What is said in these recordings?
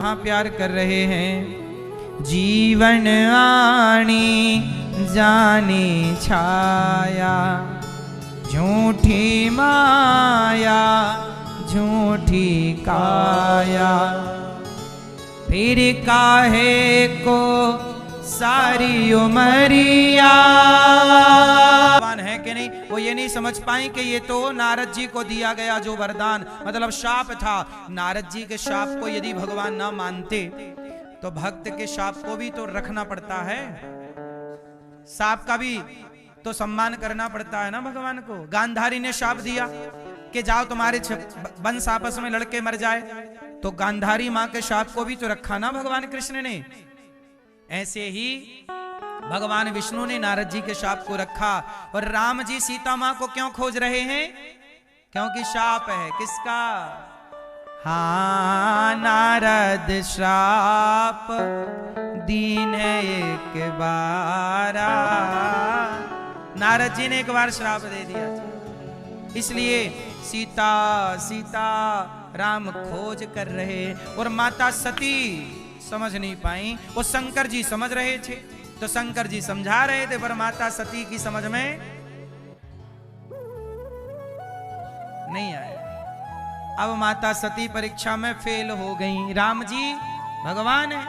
प्यार कर रहे हैं। जीवन आनी जाने छाया, झूठी माया झूठी काया, फिर काहे को सारी उमरिया। है कि नहीं, वो ये नहीं समझ पाए कि ये तो नारद जी को दिया गया जो वरदान मतलब शाप था। नारद जी के शाप को यदि भगवान ना मानते तो भक्त के शाप को भी तो रखना पड़ता है, सांप का भी तो सम्मान करना पड़ता है ना भगवान को। गांधारी ने शाप दिया कि जाओ तुम्हारे वंश आपस में लड़के मर जाए, तो गांधारी मां के शाप को भी तो रखा ना भगवान कृष्ण ने। ऐसे ही भगवान विष्णु ने नारद जी के शाप को रखा। और राम जी सीता मां को क्यों खोज रहे हैं? क्योंकि शाप है किसका? हाँ, नारद श्राप दीन एक बारा। नारद जी ने एक बार श्राप दे दिया, इसलिए सीता सीता राम खोज कर रहे। और माता सती समझ नहीं पाई, वो शंकर जी समझ रहे थे तो शंकर जी समझा रहे थे, पर माता सती की समझ में नहीं आया। अब माता सती परीक्षा में फेल हो गई। राम जी भगवान है।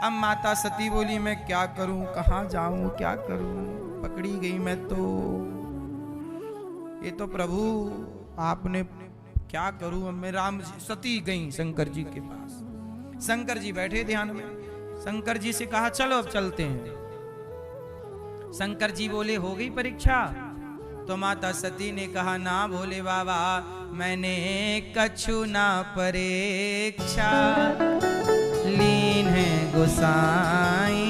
अब माता सती बोली मैं क्या करूं, कहां जाऊं, क्या करूं, पकड़ी गई मैं तो। ये तो प्रभु आपने क्या करूं। अब मैं राम सती गई शंकर जी के पास। शंकर जी बैठे ध्यान में। शंकर जी से कहा चलो अब चलते हैं। शंकर जी बोले हो गई परीक्षा? तो माता सती ने कहा ना भोले बाबा, मैंने कछु ना परीक्षा लीन है गोसाई।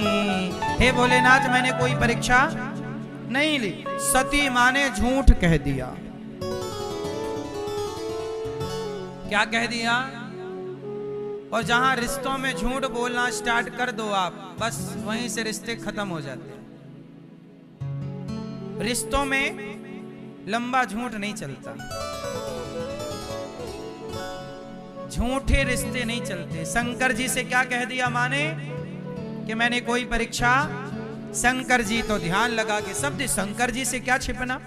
हे भोलेनाथ, मैंने कोई परीक्षा नहीं ली। सती मां ने झूठ कह दिया। क्या कह दिया? और जहां रिश्तों में झूठ बोलना स्टार्ट कर दो आप, बस वहीं से रिश्ते खत्म हो जाते हैं। रिश्तों में लंबा झूठ नहीं चलता, झूठे रिश्ते नहीं चलते। शंकर जी से क्या कह दिया माने कि मैंने कोई परीक्षा। शंकर जी तो ध्यान लगा के सब दे। शंकर जी से क्या छिपना,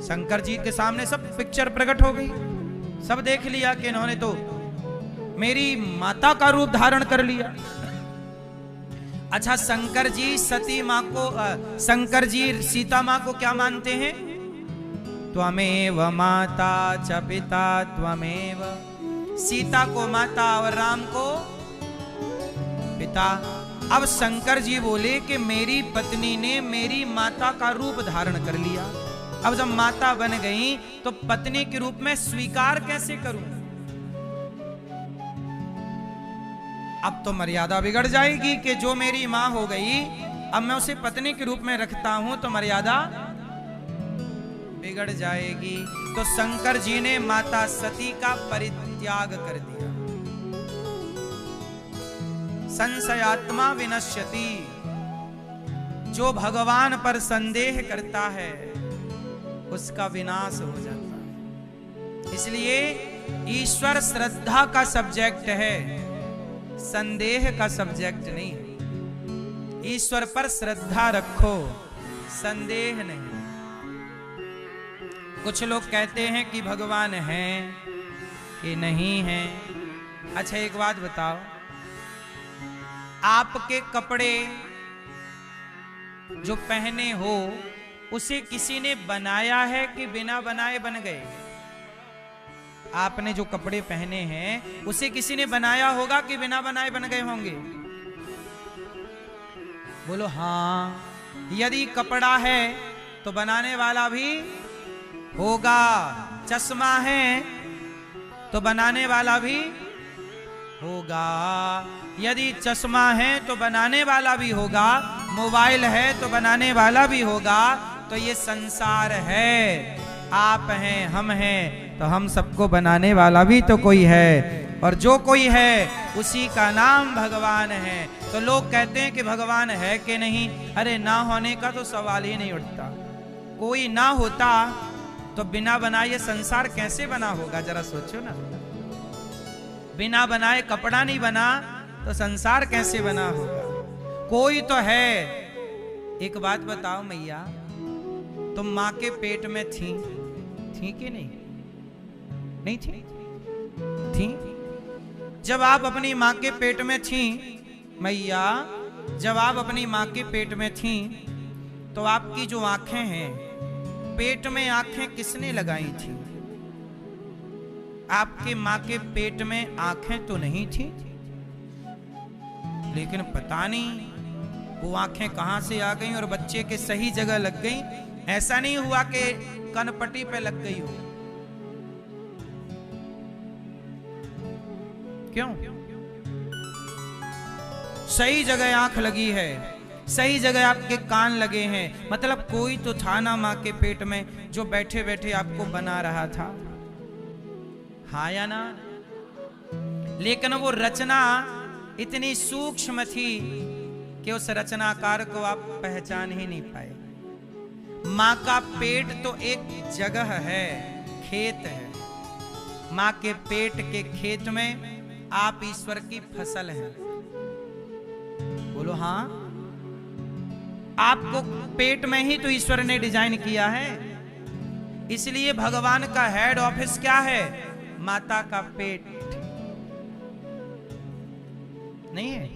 शंकर जी के सामने सब पिक्चर प्रकट हो गई। सब देख लिया कि इन्होंने तो मेरी माता का रूप धारण कर लिया। अच्छा, शंकर जी सती मां को शंकर जी सीता मां को क्या मानते हैं? त्वमेव माता च पिता त्वमेव। सीता को माता और राम को पिता। अब शंकर जी बोले कि मेरी पत्नी ने मेरी माता का रूप धारण कर लिया। अब जब माता बन गई तो पत्नी के रूप में स्वीकार कैसे करूं? अब तो मर्यादा बिगड़ जाएगी कि जो मेरी मां हो गई अब मैं उसे पत्नी के रूप में रखता हूं तो मर्यादा बिगड़ जाएगी। तो शंकर जी ने माता सती का परित्याग कर दिया। संशयात्मा विनश्यति। जो भगवान पर संदेह करता है उसका विनाश हो जाता है। इसलिए ईश्वर श्रद्धा का सब्जेक्ट है, संदेह का सब्जेक्ट नहीं है। ईश्वर पर श्रद्धा रखो, संदेह नहीं। कुछ लोग कहते हैं कि भगवान है कि नहीं है। अच्छा एक बात बताओ, आपके कपड़े जो पहने हो उसे किसी ने बनाया है कि बिना बनाए बन गए? आपने जो कपड़े पहने हैं उसे किसी ने बनाया होगा कि बिना बनाए बन गए होंगे? बोलो हाँ। यदि कपड़ा है तो बनाने वाला भी होगा। चश्मा है तो बनाने वाला भी होगा। यदि चश्मा है तो बनाने वाला भी होगा। मोबाइल है तो बनाने वाला भी होगा। तो ये संसार है, आप हैं, हम हैं, तो हम सबको बनाने वाला भी तो कोई है। और जो कोई है उसी का नाम भगवान है। तो लोग कहते हैं कि भगवान है कि नहीं। अरे ना होने का तो सवाल ही नहीं उठता। कोई ना होता तो बिना बनाए संसार कैसे बना होगा? जरा सोचो ना। बिना बनाए कपड़ा नहीं बना तो संसार कैसे बना होगा? कोई तो है। एक बात बताओ मैया, तुम मां के पेट में थी कि नहीं? नहीं थी? थी। जब आप अपनी मां के पेट में थी मैया, जब आप अपनी मां के पेट में थी तो आपकी जो आंखें हैं, पेट में आंखें किसने लगाई थी? आपके मां के पेट में आंखें तो नहीं थी, लेकिन पता नहीं वो आंखें कहां से आ गईं और बच्चे के सही जगह लग गईं। ऐसा नहीं हुआ कि कनपट्टी पे लग गई हो। क्यों? सही जगह आंख लगी है, सही जगह आपके कान लगे हैं। मतलब कोई तो था ना मां के पेट में जो बैठे बैठे आपको बना रहा था। हाँ या ना? लेकिन वो रचना इतनी सूक्ष्म थी कि उस रचनाकार को आप पहचान ही नहीं पाए। मां का पेट तो एक जगह है, खेत है। मां के पेट के खेत में आप ईश्वर की फसल हैं। बोलो हाँ। आपको पेट में ही तो ईश्वर ने डिजाइन किया है। इसलिए भगवान का हेड ऑफिस क्या है? माता का पेट नहीं है।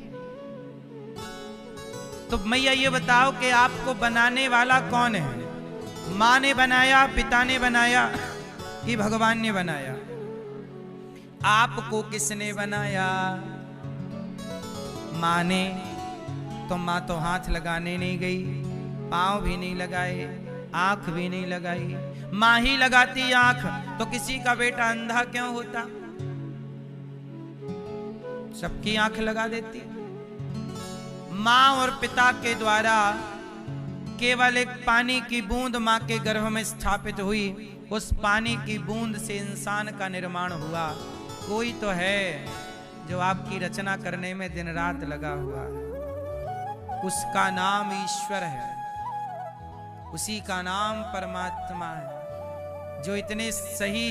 तो मैया ये बताओ कि आपको बनाने वाला कौन है? मां ने बनाया, पिता ने बनाया कि भगवान ने बनाया? आपको किसने बनाया? मां ने। तो मां तो हाथ लगाने नहीं गई, पांव भी नहीं लगाए, आंख भी नहीं लगाई। मां ही लगाती आंख तो किसी का बेटा अंधा क्यों होता? सबकी आंख लगा देती। मां और पिता के द्वारा केवल एक पानी की बूंद मां के गर्भ में स्थापित हुई। उस पानी की बूंद से इंसान का निर्माण हुआ। कोई तो है जो आपकी रचना करने में दिन रात लगा हुआ है। उसका नाम ईश्वर है, उसी का नाम परमात्मा है, जो इतने सही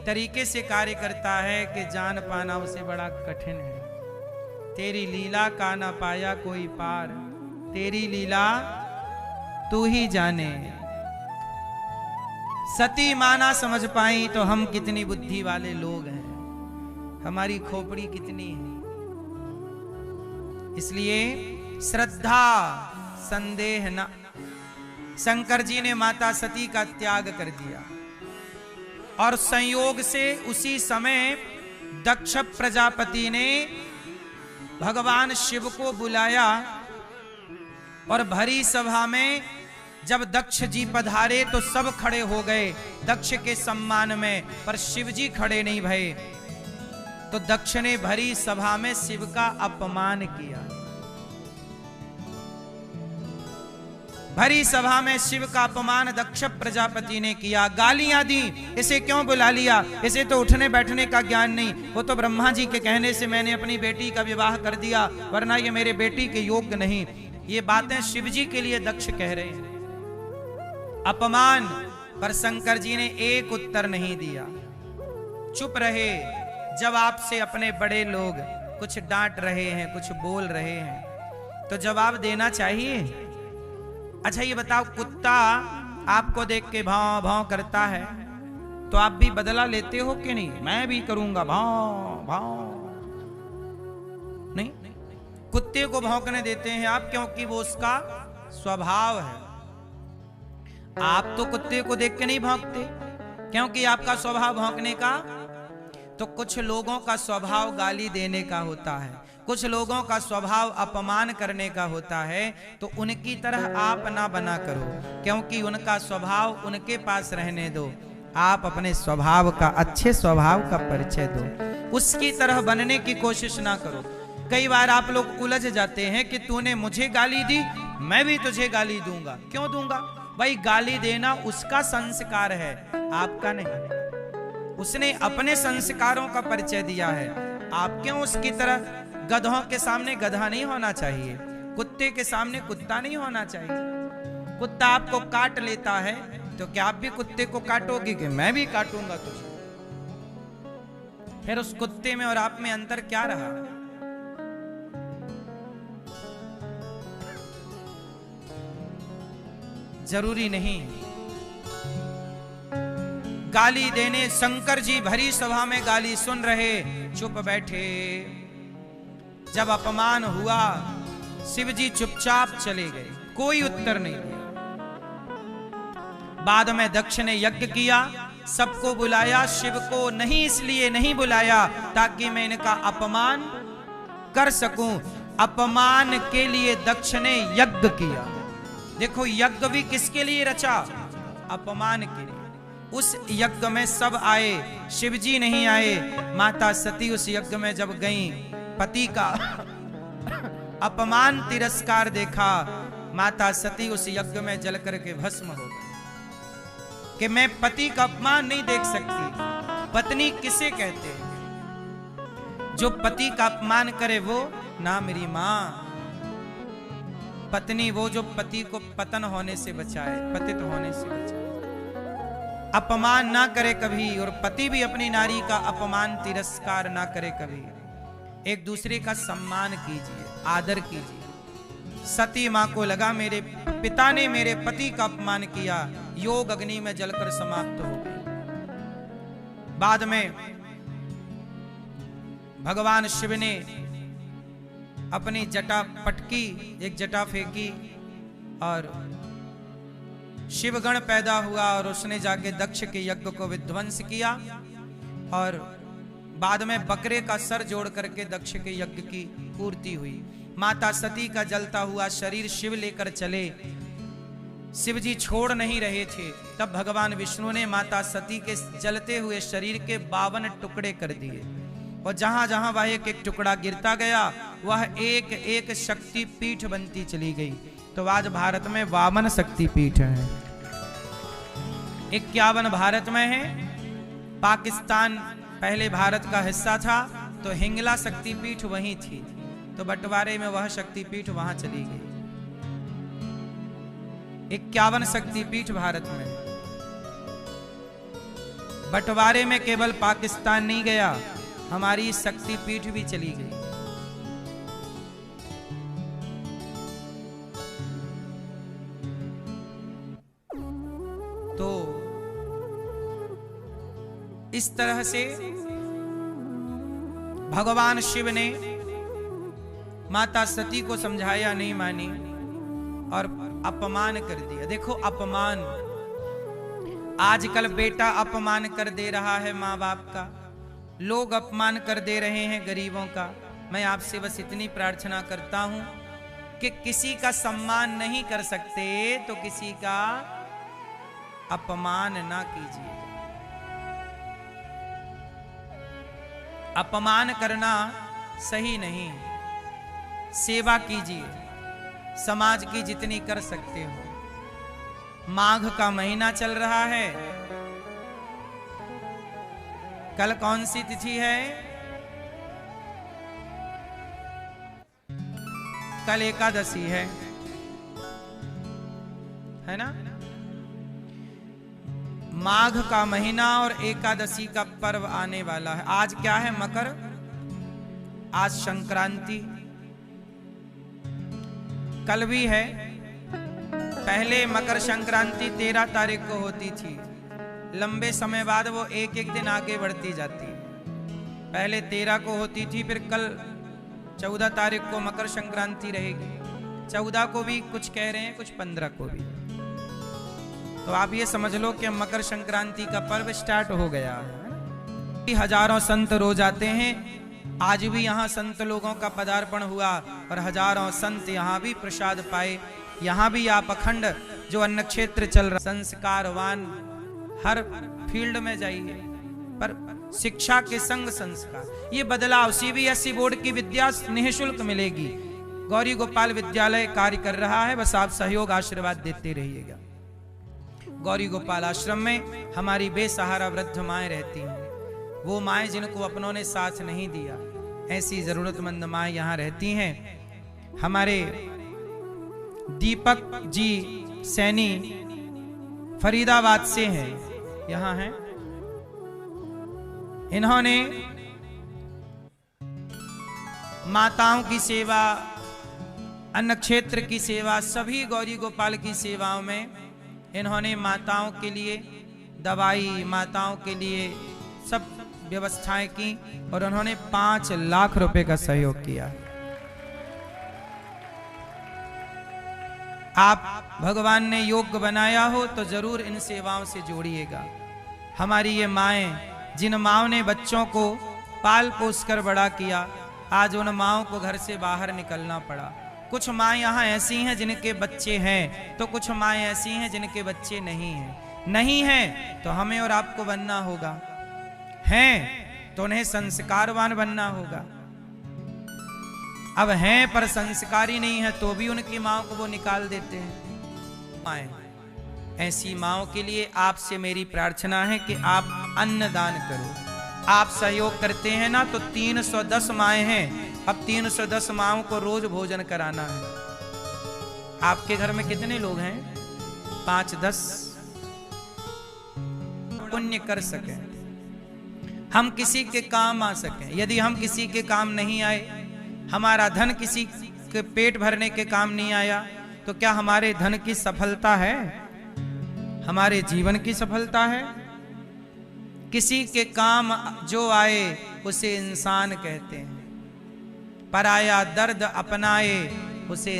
तरीके से कार्य करता है कि जान पाना उसे बड़ा कठिन है। तेरी लीला का ना पाया कोई पार, तेरी लीला तू ही जाने। सती माना समझ पाई तो हम कितनी बुद्धि वाले लोग हैं, हमारी खोपड़ी कितनी है। इसलिए श्रद्धा संदेह न। शंकर जी ने माता सती का त्याग कर दिया और संयोग से उसी समय दक्ष प्रजापति ने भगवान शिव को बुलाया और भरी सभा में जब दक्ष जी पधारे तो सब खड़े हो गए दक्ष के सम्मान में, पर शिव जी खड़े नहीं भये। तो दक्ष ने भरी सभा में शिव का अपमान किया। भरी सभा में शिव का अपमान दक्ष प्रजापति ने किया, गालियां दी। इसे क्यों बुला लिया? इसे तो उठने बैठने का ज्ञान नहीं। वो तो ब्रह्मा जी के कहने से मैंने अपनी बेटी का विवाह कर दिया, वरना ये मेरे बेटी के योग्य नहीं। ये बातें शिव जी के लिए दक्ष कह रहे हैं, अपमान। पर शंकर जी ने एक उत्तर नहीं दिया, चुप रहे। जब आपसे अपने बड़े लोग कुछ डांट रहे हैं, कुछ बोल रहे हैं, तो जवाब देना चाहिए। अच्छा ये बताओ, कुत्ता आपको देख के भाव भाव करता है तो आप भी बदला लेते हो कि नहीं? मैं भी करूंगा भाव भाव। नहीं, कुत्ते को भौंकने देते हैं आप, क्योंकि वो उसका स्वभाव है। आप तो कुत्ते को देख के नहीं भौंकते, क्योंकि आपका स्वभाव भौंकने का। तो कुछ लोगों का स्वभाव गाली देने का होता है, कुछ लोगों का स्वभाव अपमान करने का होता है। तो उनकी तरह आप ना बना करो, क्योंकि उनका स्वभाव उनके पास रहने दो। आप अपने स्वभाव का, अच्छे स्वभाव का परिचय दो, उसकी तरह बनने की कोशिश ना करो। कई बार आप लोग उलझ जाते हैं कि तूने मुझे गाली दी, मैं भी तुझे गाली दूंगा। क्यों दूंगा भाई? गाली देना उसका संस्कार है, आपका नहीं। उसने अपने संस्कारों का परिचय दिया है। आप क्यों उसकी तरह? गधों के सामने गधा नहीं होना चाहिए, कुत्ते के सामने कुत्ता नहीं होना चाहिए। कुत्ता आपको काट लेता है तो क्या आप भी कुत्ते को काटोगे कि मैं भी काटूंगा तुझे? फिर उस कुत्ते में और आप में अंतर क्या रहा? जरूरी नहीं। गाली देने शंकर जी भरी सभा में गाली सुन रहे, चुप बैठे। जब अपमान हुआ शिव जी चुपचाप चले गए, कोई उत्तर नहीं दिया। बाद में दक्ष ने यज्ञ किया, सबको बुलाया। शिव को नहीं इसलिए नहीं बुलाया ताकि मैं इनका अपमान कर सकूं, अपमान के लिए दक्ष ने यज्ञ किया। देखो यज्ञ भी किसके लिए रचा? अपमान के लिए। उस यज्ञ में सब आए, शिव जी नहीं आए। माता सती उस यज्ञ में जब गईं, पति का अपमान तिरस्कार देखा, माता सती उस यज्ञ में जल करके भस्म हो गई कि मैं पति का अपमान नहीं देख सकती। पत्नी किसे कहते हैं? जो पति का अपमान करे वो ना मेरी मां। पत्नी वो जो पति को पतन होने से बचाए, पतित होने से बचाए, अपमान ना करे कभी। और पति भी अपनी नारी का अपमान तिरस्कार ना करे कभी। एक दूसरे का सम्मान कीजिए, आदर कीजिए। सती मां को लगा मेरे पिता ने मेरे पति का अपमान किया, योग अग्नि में जलकर समाप्त हो गई। बाद में भगवान शिव ने अपनी जटा पटकी, एक जटा फेंकी और शिवगण पैदा हुआ और उसने जाके दक्ष के यज्ञ को विध्वंस किया। और बाद में बकरे का सर जोड़ करके दक्ष के यज्ञ की पूर्ति हुई। माता सती का जलता हुआ शरीर शिव लेकर चले, शिव जी छोड़ नहीं रहे थे। तब भगवान विष्णु ने माता सती के जलते हुए शरीर के 52 टुकड़े कर दिए और जहां जहां वह एक एक टुकड़ा गिरता गया वह एक एक शक्ति पीठ बनती चली गई। तो आज भारत में 52 शक्ति पीठ हैं। 51 भारत में है। पाकिस्तान पहले भारत का हिस्सा था तो हिंगला शक्तिपीठ वहीं थी, तो बंटवारे में वह शक्तिपीठ वहां चली गई। 51 शक्तिपीठ भारत में। बंटवारे में केवल पाकिस्तान नहीं गया, हमारी शक्तिपीठ भी चली गई। तो इस तरह से भगवान शिव ने माता सती को समझाया, नहीं मानी और अपमान कर दिया। देखो अपमान, आजकल बेटा अपमान कर दे रहा है माँ बाप का, लोग अपमान कर दे रहे हैं गरीबों का। मैं आपसे बस इतनी प्रार्थना करता हूं कि किसी का सम्मान नहीं कर सकते तो किसी का अपमान ना कीजिए। अपमान करना सही नहीं। सेवा कीजिए समाज की जितनी कर सकते हो। माघ का महीना चल रहा है, कल कौन सी तिथि है? कल एकादशी है ना? माघ का महीना और एकादशी का पर्व आने वाला है। आज क्या है? मकर। आज संक्रांति, कल भी है। पहले मकर संक्रांति 13 तारीख को होती थी, लंबे समय बाद वो एक एक दिन आगे बढ़ती जाती है। पहले 13 को होती थी, फिर कल 14 तारीख को मकर संक्रांति रहेगी। 14 को भी कुछ कह रहे हैं, कुछ 15 को भी। तो आप ये समझ लो कि मकर संक्रांति का पर्व स्टार्ट हो गया है। हजारों संत रोज आते हैं, आज भी यहाँ संत लोगों का पदार्पण हुआ और हजारों संत यहाँ भी प्रसाद पाए। यहाँ भी आप अखंड जो अन्न क्षेत्र चल रहा, संस्कारवान हर फील्ड में जाइए, पर शिक्षा के संग संस्कार। ये बदलाव सीबीएसई बोर्ड की विद्या निःशुल्क मिलेगी। गौरी गोपाल विद्यालय कार्य कर रहा है, बस आप सहयोग आशीर्वाद देते रहिएगा। गौरी गोपाल आश्रम में हमारी बेसहारा वृद्ध माएँ रहती हैं। वो माएँ जिनको अपनों ने साथ नहीं दिया, ऐसी जरूरतमंद माएँ यहाँ रहती हैं। हमारे दीपक जी सैनी फरीदाबाद से हैं, यहाँ हैं। इन्होंने माताओं की सेवा, अन्न क्षेत्र की सेवा, सभी गौरी गोपाल की सेवाओं में इन्होंने माताओं के लिए दवाई, माताओं के लिए सब व्यवस्थाएं की और उन्होंने 5 लाख रुपए का सहयोग किया। आप भगवान ने योग्य बनाया हो तो जरूर इन सेवाओं से जोड़िएगा। हमारी ये माएं, जिन माओं ने बच्चों को पाल पोस कर बड़ा किया, आज उन माओं को घर से बाहर निकलना पड़ा। कुछ माएं यहाँ ऐसी हैं जिनके बच्चे हैं, तो कुछ माएं ऐसी हैं जिनके बच्चे नहीं हैं। नहीं हैं तो हमें और आपको बनना होगा, हैं तो उन्हें संस्कारवान बनना होगा। अब हैं पर संस्कारी नहीं है तो भी उनकी माँ को वो निकाल देते हैं। माएं, ऐसी माओं के लिए आपसे मेरी प्रार्थना है कि आप अन्नदान करो। आप सहयोग करते हैं ना, तो 310 माएं हैं, अब 310 माओं को रोज भोजन कराना है। आपके घर में कितने लोग हैं? 5-10 पुण्य कर सके, हम किसी के काम आ सकें। यदि हम किसी के काम नहीं आए, हमारा धन किसी के पेट भरने के काम नहीं आया, तो क्या हमारे धन की सफलता है? हमारे जीवन की सफलता है? किसी के काम जो आए उसे इंसान कहते हैं, पराया दर्द अपनाए उसे